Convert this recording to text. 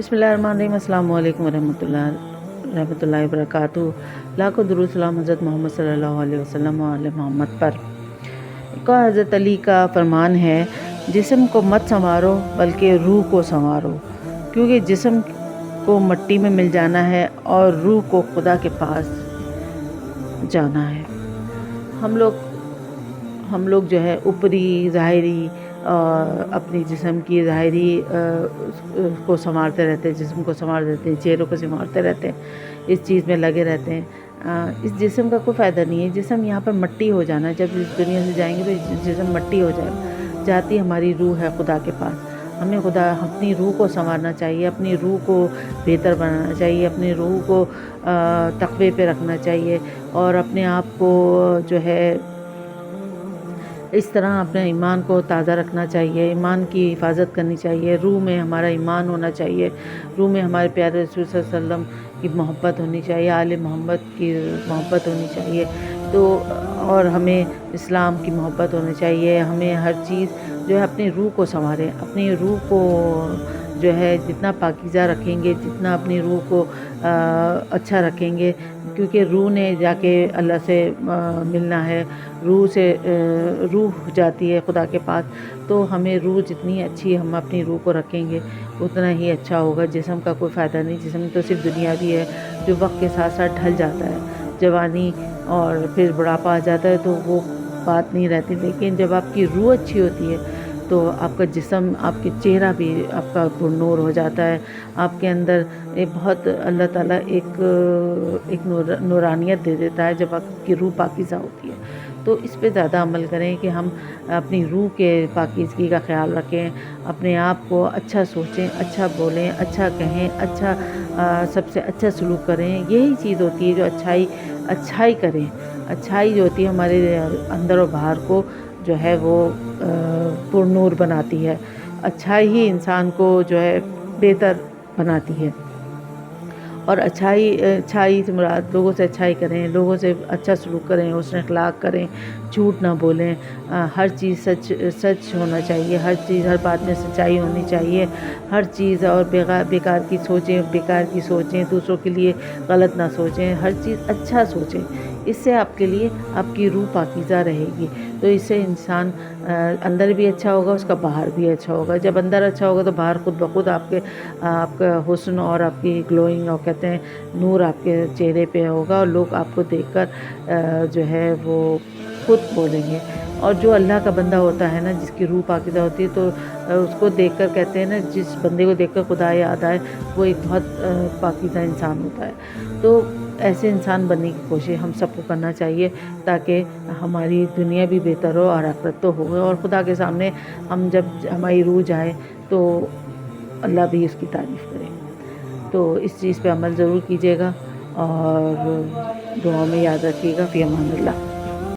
بسم اللہ الرحمن الرحیم۔ السلام علیکم رحمۃ اللہ وبرکاتہ۔ لاکھوں درود سلام حضرت محمد صلی اللہ علیہ وسلم و آل محمد پر۔ ایک اور حضرت علی کا فرمان ہے، جسم کو مت سنوارو بلکہ روح کو سنوارو، کیونکہ جسم کو مٹی میں مل جانا ہے اور روح کو خدا کے پاس جانا ہے۔ ہم لوگ جو ہے اوپری ظاہری اپنی جسم کی ظاہری کو سنوارتے رہتے ہیں، جسم کو سنوار دیتے ہیں، چہروں کو سنوارتے رہتے ہیں، اس چیز میں لگے رہتے ہیں۔ اس جسم کا کوئی فائدہ نہیں ہے۔ جسم یہاں پر مٹی ہو جانا ہے۔ جب اس دنیا سے جائیں گے تو جسم مٹی ہو جائے، جاتی ہماری روح ہے خدا کے پاس۔ ہمیں اپنی روح کو سنوارنا چاہیے، اپنی روح کو بہتر بنانا چاہیے، اپنی روح کو تقوی پہ رکھنا چاہیے، اور اپنے آپ کو جو ہے اس طرح اپنے ایمان کو تازہ رکھنا چاہیے، ایمان کی حفاظت کرنی چاہیے۔ روح میں ہمارا ایمان ہونا چاہیے، روح میں ہمارے پیارے رسول صلی اللہ علیہ وسلم کی محبت ہونی چاہیے، آل محمد کی محبت ہونی چاہیے، اور ہمیں اسلام کی محبت ہونی چاہیے۔ ہمیں ہر چیز جو ہے اپنی روح کو سنواریں، اپنی روح کو جو ہے جتنا پاکیزہ رکھیں گے، جتنا اپنی روح کو اچھا رکھیں گے، کیونکہ روح نے جا کے اللہ سے ملنا ہے، روح جاتی ہے خدا کے پاس، تو ہمیں روح جتنی اچھی ہم اپنی روح کو رکھیں گے اتنا ہی اچھا ہوگا۔ جسم کا کوئی فائدہ نہیں، جسم تو صرف دنیاوی ہے جو وقت کے ساتھ ساتھ ڈھل جاتا ہے، جوانی اور پھر بڑھاپا آ جاتا ہے تو وہ بات نہیں رہتی، لیکن جب آپ کی روح اچھی ہوتی ہے تو آپ کا جسم، آپ کے چہرہ بھی آپ کا پرنور ہو جاتا ہے، آپ کے اندر ایک بہت اللہ تعالیٰ ایک نورانیت دے دیتا ہے جب آپ کی روح پاکیزہ ہوتی ہے۔ تو اس پہ زیادہ عمل کریں کہ ہم اپنی روح کے پاکیزگی کا خیال رکھیں، اپنے آپ کو اچھا سوچیں، اچھا بولیں، اچھا کہیں، سب سے اچھا سلوک کریں۔ یہی چیز ہوتی ہے جو اچھائی کریں۔ اچھائی جو ہوتی ہے ہمارے اندر و باہر کو جو ہے وہ پرنور بناتی ہے۔ اچھائی ہی انسان کو جو ہے بہتر بناتی ہے، اور اچھائی سے مراد لوگوں سے اچھائی کریں، لوگوں سے اچھا سلوک کریں، حسن اخلاق کریں، جھوٹ نہ بولیں، ہر چیز سچ ہونا چاہیے، ہر بات میں سچائی ہونی چاہیے، ہر چیز، اور بیکار کی سوچیں، دوسروں کے لیے غلط نہ سوچیں، ہر چیز اچھا سوچیں۔ اس سے آپ کے لیے آپ کی روح پاکیزہ رہے گی، تو اس سے انسان اندر بھی اچھا ہوگا، اس کا باہر بھی اچھا ہوگا۔ جب اندر اچھا ہوگا تو باہر خود بخود آپ کا حسن اور آپ کی گلوئنگ، اور کہتے ہیں نور آپ کے چہرے پہ ہوگا، اور لوگ آپ کو دیکھ کر جو ہے وہ خود بولیں گے۔ اور جو اللہ کا بندہ ہوتا ہے نا، جس کی روح پاکیزہ ہوتی ہے، تو اس کو دیکھ کر کہتے ہیں نا، جس بندے کو دیکھ کر خدا یاد آئے وہ ایک بہت پاکیزہ انسان ہوتا ہے۔ تو ایسے انسان بننے کی کوشش ہم سب کو کرنا چاہیے، تاکہ ہماری دنیا بھی بہتر ہو اور آخرت تو ہو، اور خدا کے سامنے جب ہماری روح جائے تو اللہ بھی اس کی تعریف کرے۔ تو اس چیز پہ عمل ضرور کیجیے گا، اور دعاؤں میں یاد رکھیے گا۔ فی امان اللہ۔